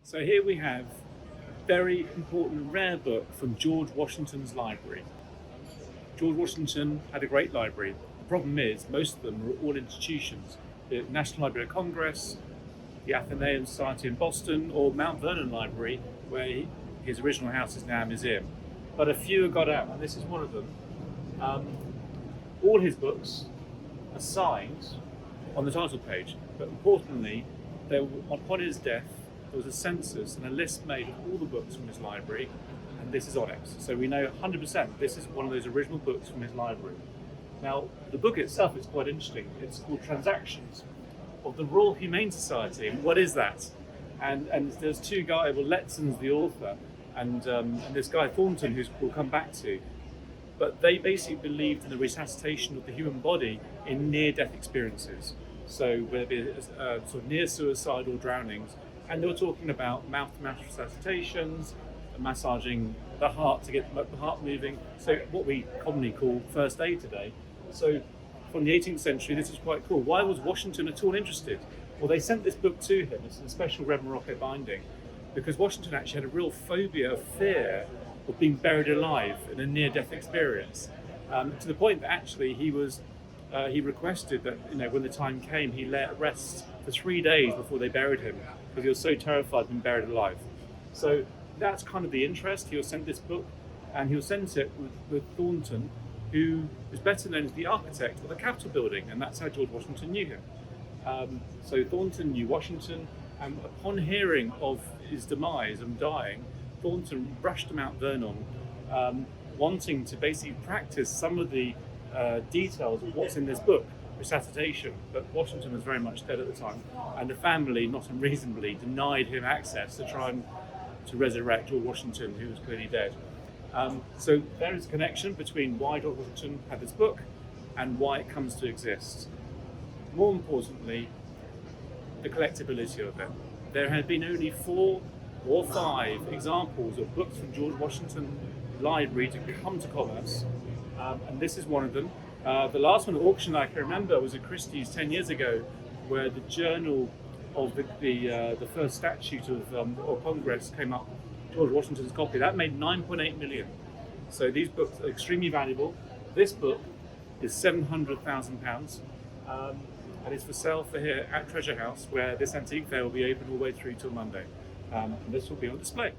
So here we have a very important rare book from George Washington's library. George Washington had a great library. The problem is most of them were all institutions. The National Library of Congress, the Athenaeum Society in Boston, or Mount Vernon Library, where his original house is now a museum. But a few got out, and this is one of them. All his books are signed on the title page, but importantly, upon his death, there was a census and a list made of all the books from his library, and this is on it. So we know 100% this is one of those original books from his library. Now, the book itself is quite interesting. It's called Transactions of the Royal Humane Society. And what is that? And there's two guys, well, Letson's the author, and this guy Thornton, who we'll come back to. But they basically believed in the resuscitation of the human body in near-death experiences. So whether it be sort of near suicide or drownings, and they were talking about mouth-to-mouth resuscitations, massaging the heart to get the heart moving. So what we commonly call first aid today. So from the 18th century, this is quite cool. Why was Washington at all interested? Well, they sent this book to him. It's a special red Morocco binding, because Washington actually had a real phobia, a fear of being buried alive in a near-death experience, to the point that actually he requested that, when the time came, he lay at rest for 3 days before they buried him, because he was so terrified of being buried alive. So that's kind of the interest. He was sent this book, and he was sent it with Thornton, who is better known as the architect of the Capitol building, and that's how George Washington knew him. So Thornton knew Washington, and upon hearing of his demise and dying, Thornton rushed to Mount Vernon, wanting to basically practice some of the details of what's in this book, resuscitation. But Washington was very much dead at the time, and the family, not unreasonably, denied him access to try and to resurrect George Washington, who was clearly dead. So there is a connection between why George Washington had this book and why it comes to exist. More importantly, the collectability of it. There have been only 4 or 5 examples of books from George Washington library to come to commerce, and this is one of them. The last one at auction I can remember was at Christie's 10 years ago, where the journal of the first statute of Congress came up, George Washington's copy. That made $9.8 million. So these books are extremely valuable. This book is £700,000, and it's for sale for here at Treasure House, where this antique fair will be open all the way through till Monday. And this will be on display.